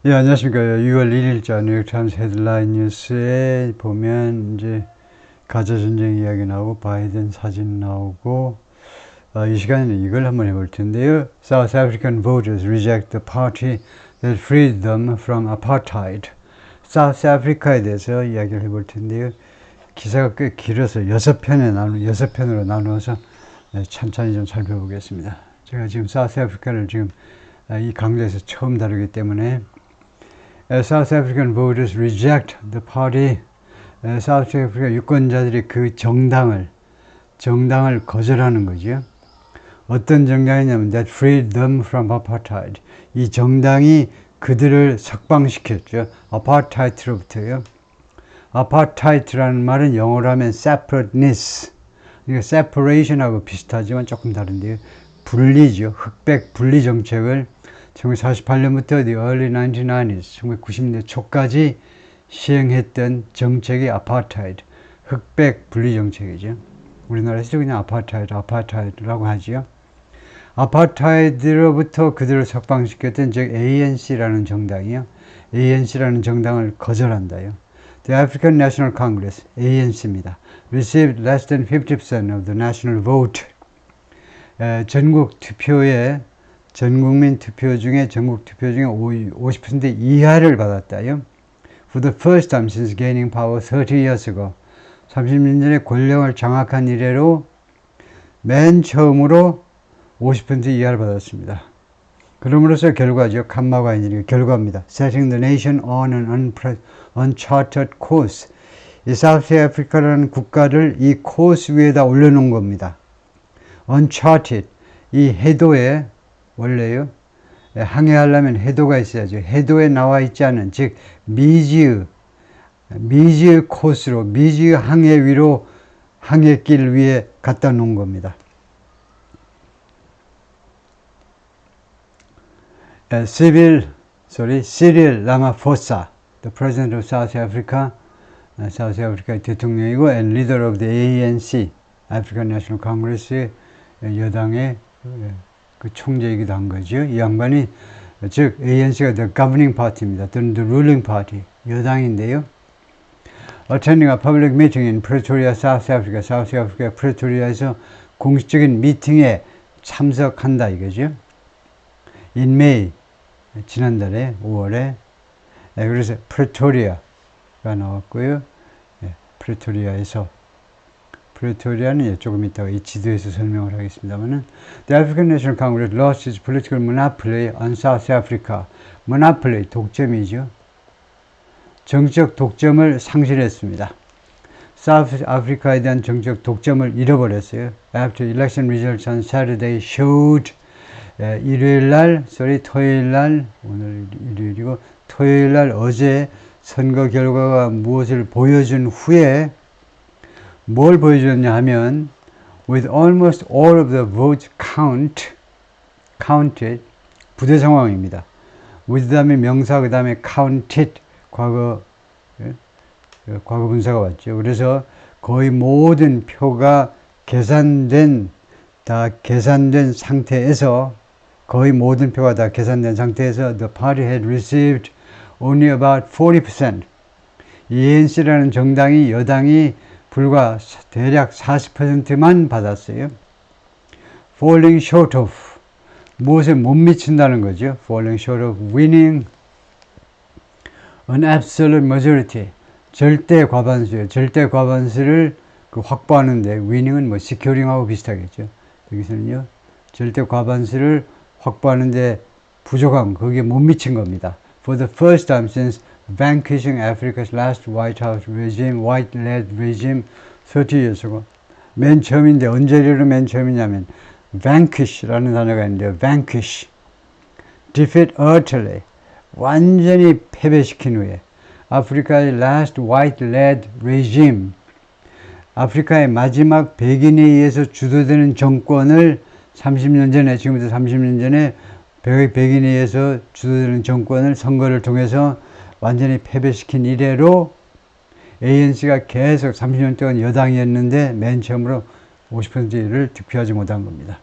예, 안녕하십니까. 6월 1일자 뉴욕타임스 헤드라인 뉴스에 보면 이제 가자 전쟁 이야기 나오고 바이든 사진 나오고 이 시간에는 이걸 한번 해볼 텐데요. South African voters reject the party that freed them from apartheid. 사우스 아프리카에 대해서 이야기를 해볼 텐데요. 기사가 꽤 길어서 6편으로 나누어서 천천히 좀 살펴보겠습니다. 제가 지금 사우스 아프리카를 지금 이 강좌에서 처음 다루기 때문에 South African voters reject the party. 사우스 아프리카 유권자들이 그 정당을 거절하는 거죠. 어떤 정당이냐면 that freed them from apartheid. 이 정당이 그들을 석방시켰죠. 아파르타이드로부터요. 아파르타이드라는 말은 영어로 하면 separateness. 그러니까 separation하고 비슷하지만 조금 다른데요. 분리죠. 흑백 분리 정책을 1948년부터 the early 1990s, 1990년대 초까지 시행했던 정책이 아파르타이드, 흑백 분리 정책이죠. 우리나라에서 그냥 아파르타이드라고 하죠. 아파르타이드로부터 그들을 석방시켰던 즉 ANC라는 정당이요. ANC라는 정당을 거절한다요. The African National Congress, ANC입니다. received less than 50% of the national vote. 전국민 투표 중에 전국 투표 중에 50% 이하를 받았다요. For the first time since gaining power 30 years ago. 30년 전에 권력을 장악한 이래로 맨 처음으로 50% 이하를 받았습니다. 그럼으로써 결과죠. 감마가 아니라 결과입니다. Setting the nation on an uncharted course. 이 사우스 아프리카라는 국가를 이 코스 위에다 올려놓은 겁니다. uncharted. 이 해도에 원래요. 항해하려면 해도가 있어야죠. 해도에 나와 있지 않은 즉 미지의 코스로 미지의 항해 위로 항해길 위에 갖다 놓은 겁니다. 시릴 라마포사, the president of South Africa, 사우스 아프리카의 대통령이고 and leader of the ANC, African National Congress 여당의 그 총재이기도 한 거죠. 이 양반이 즉 ANC가 the governing party입니다. 또는 the ruling party 여당인데요. Attending a public meeting in Pretoria, South Africa, 사우스 아프리카 프레토리아에서 공식적인 미팅에 참석한다 이거죠. In May, 지난달에 5월에 그래서 프레토리아가 나왔고요. 프레토리아는 조금 이따가 이 지도에서 설명을 하겠습니다만은 The African National Congress lost its political monopoly on South Africa. monopoly, 독점이죠. 정책 독점을 상실했습니다. 사우스 아프리카에 대한 정책 독점을 잃어버렸어요. After election results on Saturday showed 토요일날 오늘 일요일이고 토요일날 어제 선거 결과가 무엇을 보여준 후에 뭘 보여줬냐 하면 with almost all of the votes counted 부대 상황입니다. with 다음에 명사 그 다음에 counted 과거 분사가 왔죠. 그래서 거의 모든 표가 계산된 상태에서 거의 모든 표가 다 계산된 상태에서 the party had received only about 40%. ANC라는 여당이 불과 대략 40%만 받았어요. falling short of 무엇에 못 미친다는 거죠. falling short of winning an absolute majority 절대 과반수예요. 절대 과반수를 확보하는데 winning은 securing하고 비슷하겠죠. 여기서는요. 절대 과반수를 확보하는데 부족함, 거기에 못 미친 겁니다. For the first time since vanquishing Africa's last white-led regime 30 years ago. 맨 처음인데 언제로 맨 처음이냐면 vanquish라는 단어가 있는데요. vanquish, defeat utterly, 완전히 패배시킨 후에 아프리카의 last white-led regime, 아프리카의 마지막 백인에 의해서 주도되는 정권을 30년 전에, 지금부터 30년 전에 백인에 의해서 주도되는 정권을 선거를 통해서 완전히 패배시킨 이래로 ANC가 계속 30년 동안 여당이었는데 맨 처음으로 50%를 득표하지 못한 겁니다.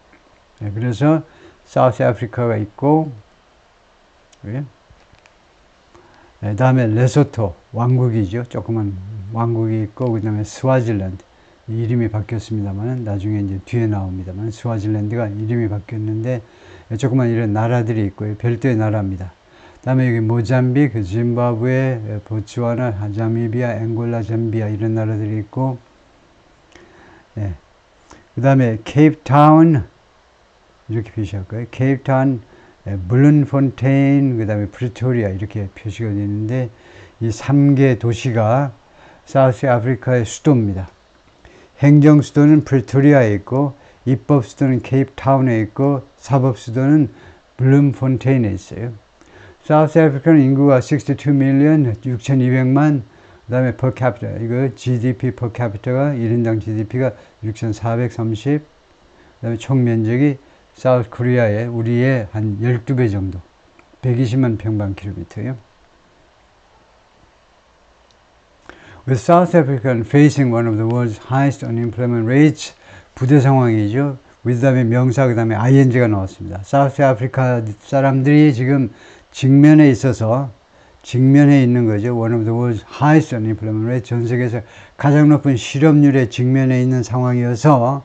그래서 사우스 아프리카가 있고 다음에 레소토 왕국이죠. 조그만 왕국이 있고, 그 다음에 스와질랜드. 이름이 바뀌었습니다만, 나중에 이제 뒤에 나옵니다만, 스와질랜드가 이름이 바뀌었는데, 조그만 이런 나라들이 있고요. 별도의 나라입니다. 다음에 여기 모잠비크, 짐바브웨, 보츠와나, 자미비아, 앵골라, 잠비아 이런 나라들이 있고, 예. 그 다음에 케이프타운 이렇게 표시할 거예요. 케이프타운, 블룬폰테인, 그 다음에 프리토리아 이렇게 표시가 되어 있는데, 이 3개 도시가 사우스 아프리카의 수도입니다. 행정 수도는 프리토리아에 있고, 입법 수도는 케이프타운에 있고, 사법 수도는 블룸폰테인에 있어요. 사우스 아프리카는 인구가 62밀리언 6,200만, 그 다음에 per capita, 이거 GDP per capita가 1인당 GDP가 6,430, 그 다음에 총 면적이 사우스 코리아의 우리의 한 12배 정도, 120만 평방킬로미터예요. With South Africa facing one of the world's highest unemployment rates, 부대 상황이죠. 그 다음에 명사, 그 다음에 ing가 나왔습니다. 사우스 아프리카 사람들이 지금 직면에 있어서, 직면에 있는 거죠. One of the world's highest unemployment rate, 전 세계에서 가장 높은 실업률에 직면에 있는 상황이어서,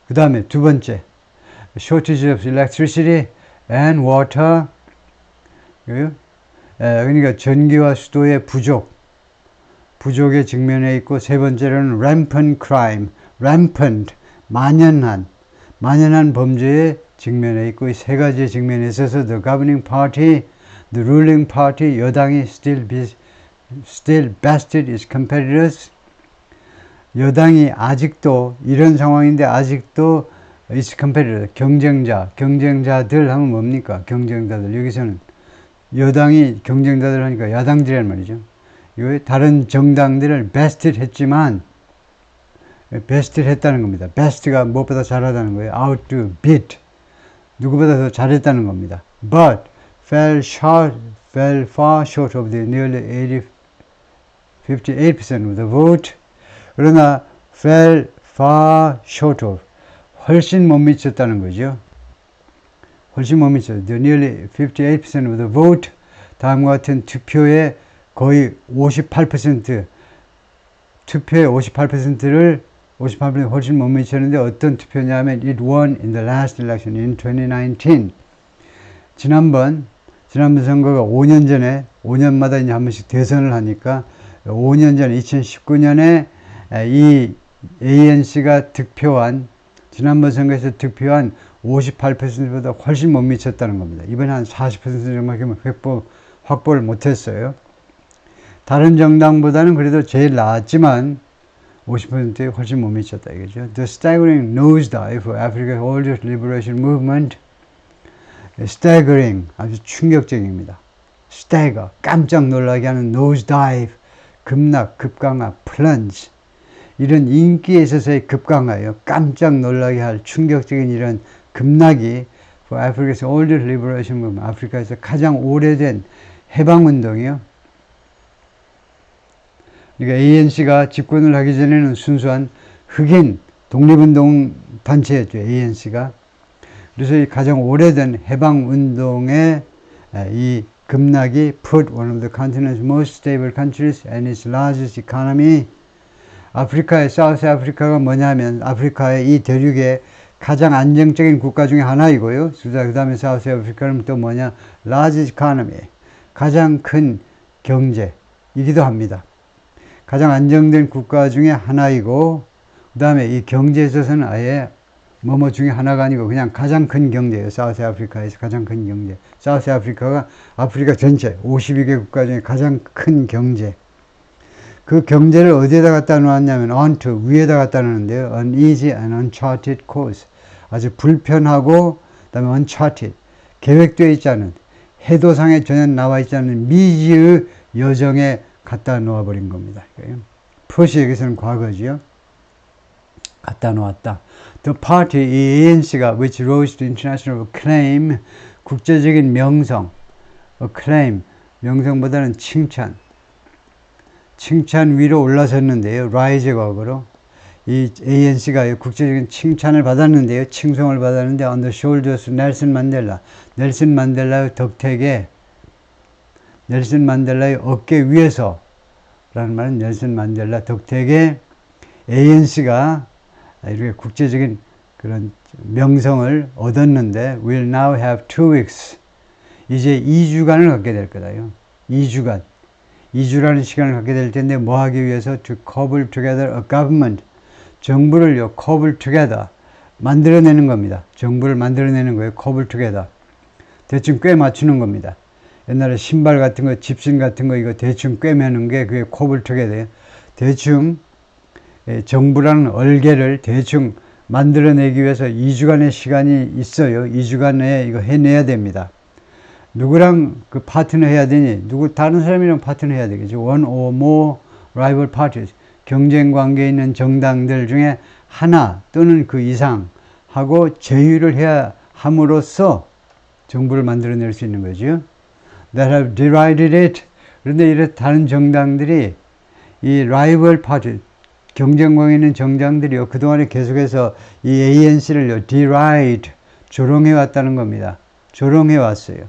그 다음에 두 번째, shortage of electricity and water, 그러니까 전기와 수도의 부족에 직면해 있고, 세 번째로는 rampant crime, rampant, 만연한 범죄에 직면해 있고, 이 세 가지의 직면에 있어서 the governing party, the ruling party, 여당이 still bested its competitors. 여당이 아직도 이런 상황인데 아직도 its competitors, 경쟁자들 하면 뭡니까? 경쟁자들. 여기서는 여당이 경쟁자들 하니까 야당들이란 말이죠. 이거 다른 정당들을 bested 했지만, bested 했다는 겁니다. best가 무엇보다 잘하다는 거예요. outdo, beat. 누구보다 더 잘했다는 겁니다. But fell far short of the nearly 58% of the vote. 그러나 fell far short of, 훨씬 못 미쳤다는 거죠. 훨씬 못 미쳤어요. The nearly 58% of the vote. 다음과 같은 투표의 거의 58%, 투표의 58%를 58% 훨씬 못 미쳤는데 어떤 투표냐면 it won in the last election in 2019. 지난번 선거가 5년 전에, 5년마다 이제 한 번씩 대선을 하니까 5년 전에 2019년에 이 ANC가 득표한, 지난번 선거에서 득표한 58%보다 훨씬 못 미쳤다는 겁니다. 이번에 한 40% 정도밖에 확보를 못했어요. 다른 정당보다는 그래도 제일 나았지만 50%에 훨씬 못 미쳤다 이거죠. The staggering nosedive for Africa's oldest liberation movement. staggering, 아주 충격적입니다. stagger, 깜짝 놀라게 하는 nosedive, 급락, 급강하, plunge. 이런 인기에 있어서의 급강하예요. 깜짝 놀라게 할 충격적인 이런 급락이 for Africa's oldest liberation movement, 아프리카에서 가장 오래된 해방운동이요. 그러니까 ANC가 집권을 하기 전에는 순수한 흑인 독립운동 단체였죠. ANC가. 그래서 이 가장 오래된 해방운동의 이 급락이 put one of the continent's most stable countries and its largest economy. 아프리카의 사우스 아프리카가 뭐냐면 아프리카의 이 대륙의 가장 안정적인 국가 중에 하나이고요. 그 다음에 사우스 아프리카는 또 뭐냐? largest economy. 가장 큰 경제이기도 합니다. 가장 안정된 국가 중에 하나이고, 그 다음에 이 경제에 있어서는 아예 뭐뭐 중에 하나가 아니고 그냥 가장 큰 경제예요. 사우스 아프리카에서 가장 큰 경제. 사우스 아프리카가 아프리카 전체 52개 국가 중에 가장 큰 경제. 그 경제를 어디에다 갖다 놓았냐면 onto, 위에다 갖다 놓는데요. uneasy and uncharted course. 아주 불편하고, 그 다음에 uncharted, 계획되어 있지 않은, 해도상에 전혀 나와 있지 않은 미지의 여정에 갖다 놓아버린 겁니다. 푸시 여기서는 과거지요. 갖다 놓았다. The party, 이 ANC가 which rose to international acclaim, 국제적인 명성, acclaim, 명성보다는 칭찬 위로 올라섰는데요. rise 과거로. 이 ANC가 국제적인 칭찬을 받았는데요. 칭송을 받았는데 on the shoulders of 넬슨 만델라의 덕택에 넬슨 만델라의 어깨 위에서 라는 말은 넬슨 만델라 덕택에 ANC가 이렇게 국제적인 그런 명성을 얻었는데 will now have 2 weeks. 이제 2주간을 갖게 될 거다요. 2주간. 2주라는 시간을 갖게 될 텐데 뭐 하기 위해서 to cobble together a government. 정부를요, cobble together. 만들어내는 겁니다. 정부를 만들어내는 거예요. cobble together. 대충 꽤 맞추는 겁니다. 옛날에 신발 같은 거, 집신 같은 거 이거 대충 꿰매는 게 그게 cobble together예요. 대충 정부라는 얼개를 대충 만들어내기 위해서 2주간의 시간이 있어요. 2주간에 이거 해내야 됩니다. 누구랑 그 파트너 해야 되니? 다른 사람이랑 파트너 해야 되겠죠. One or more rival parties. 경쟁 관계에 있는 정당들 중에 하나 또는 그 이상 하고 제휴를 해야 함으로써 정부를 만들어낼 수 있는 거죠. That have divided it. 그런데 이런 다른 정당들이 이 rival party, 경쟁 관계에 있는 정당들이요. 그동안에 계속해서 이 ANC를요, deride, 조롱해 왔다는 겁니다. 조롱해 왔어요.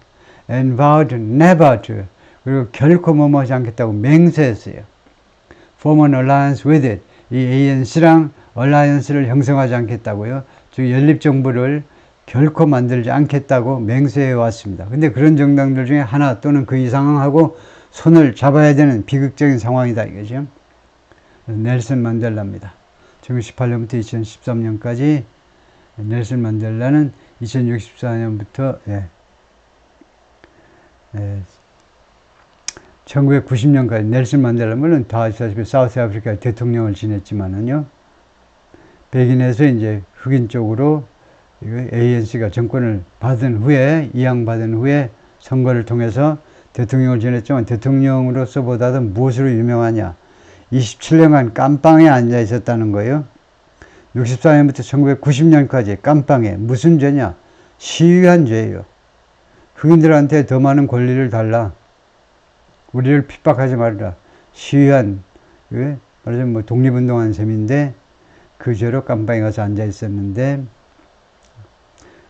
And vowed never to. 그리고 결코 뭐뭐하지 않겠다고 맹세했어요. Form an alliance with it. 이 ANC랑 alliance를 형성하지 않겠다고요. 즉 연립정부를 결코 만들지 않겠다고 맹세해 왔습니다. 근데 그런 정당들 중에 하나 또는 그 이상하고 손을 잡아야 되는 비극적인 상황이다 이거죠. 넬슨 만델라입니다. 1918년부터 2013년까지 넬슨 만델라는 2064년부터 1990년까지 넬슨 만델라 물론 다 아시다시피 사우스 아프리카 대통령을 지냈지만은요. 백인에서 이제 흑인 쪽으로 ANC가 정권을 받은 후에 이양받은 후에 선거를 통해서 대통령을 지냈지만 대통령으로서보다도 무엇으로 유명하냐? 27년간 깜빵에 앉아 있었다는 거예요. 64년부터 1990년까지 깜빵에 무슨 죄냐? 시위한 죄예요. 흑인들한테 더 많은 권리를 달라. 우리를 핍박하지 말라. 시위한, 말하자면 뭐 독립운동한 셈인데 그 죄로 깜빵에 가서 앉아 있었는데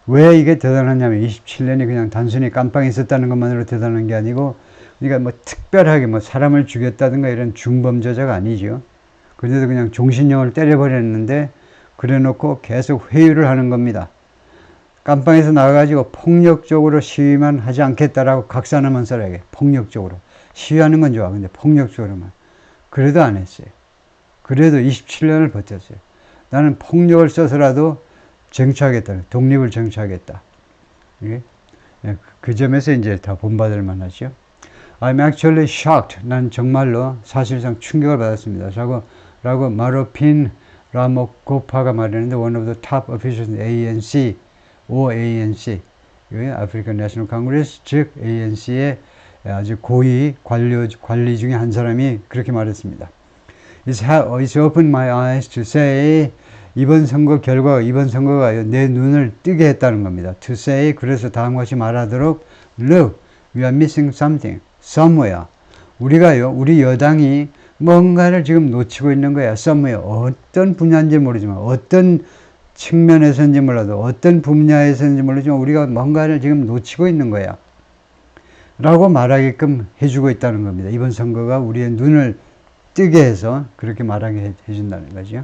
왜 이게 대단하냐면 27년이 그냥 단순히 깜빵에 있었다는 것만으로 대단한 게 아니고 그러니까 뭐 특별하게 뭐 사람을 죽였다든가 이런 중범죄자가 아니죠. 그런데도 그냥 종신형을 때려버렸는데 그래 놓고 계속 회유를 하는 겁니다. 깜빵에서 나가가지고 폭력적으로 시위만 하지 않겠다라고 각서하나만 써라게. 폭력적으로. 시위하는 건 좋아. 근데 폭력적으로만. 그래도 안 했어요. 그래도 27년을 버텼어요. 나는 폭력을 써서라도 쟁취하겠다. 독립을 쟁취하겠다. 예? 그 점에서 이제 다 본받을 만하죠. I'm actually shocked. 난 정말로 사실상 충격을 받았습니다. 라고 마로핀 라모코파가 말했는데 one of the top officials in ANC, OANC, African National Congress, 즉 ANC의 아주 고위 관리 중에 한 사람이 그렇게 말했습니다. It's opened my eyes to say 이번 선거가 내 눈을 뜨게 했다는 겁니다. To say, 그래서 다음과 같이 말하도록 Look, we are missing something, somewhere. 우리 여당이 뭔가를 지금 놓치고 있는 거야. somewhere. 어떤 분야인지 모르지만, 어떤 측면에서인지 몰라도, 어떤 분야에서인지 모르지만 우리가 뭔가를 지금 놓치고 있는 거야. 라고 말하게끔 해주고 있다는 겁니다. 이번 선거가 우리의 눈을 뜨게 해서 그렇게 말하게 해준다는 거죠.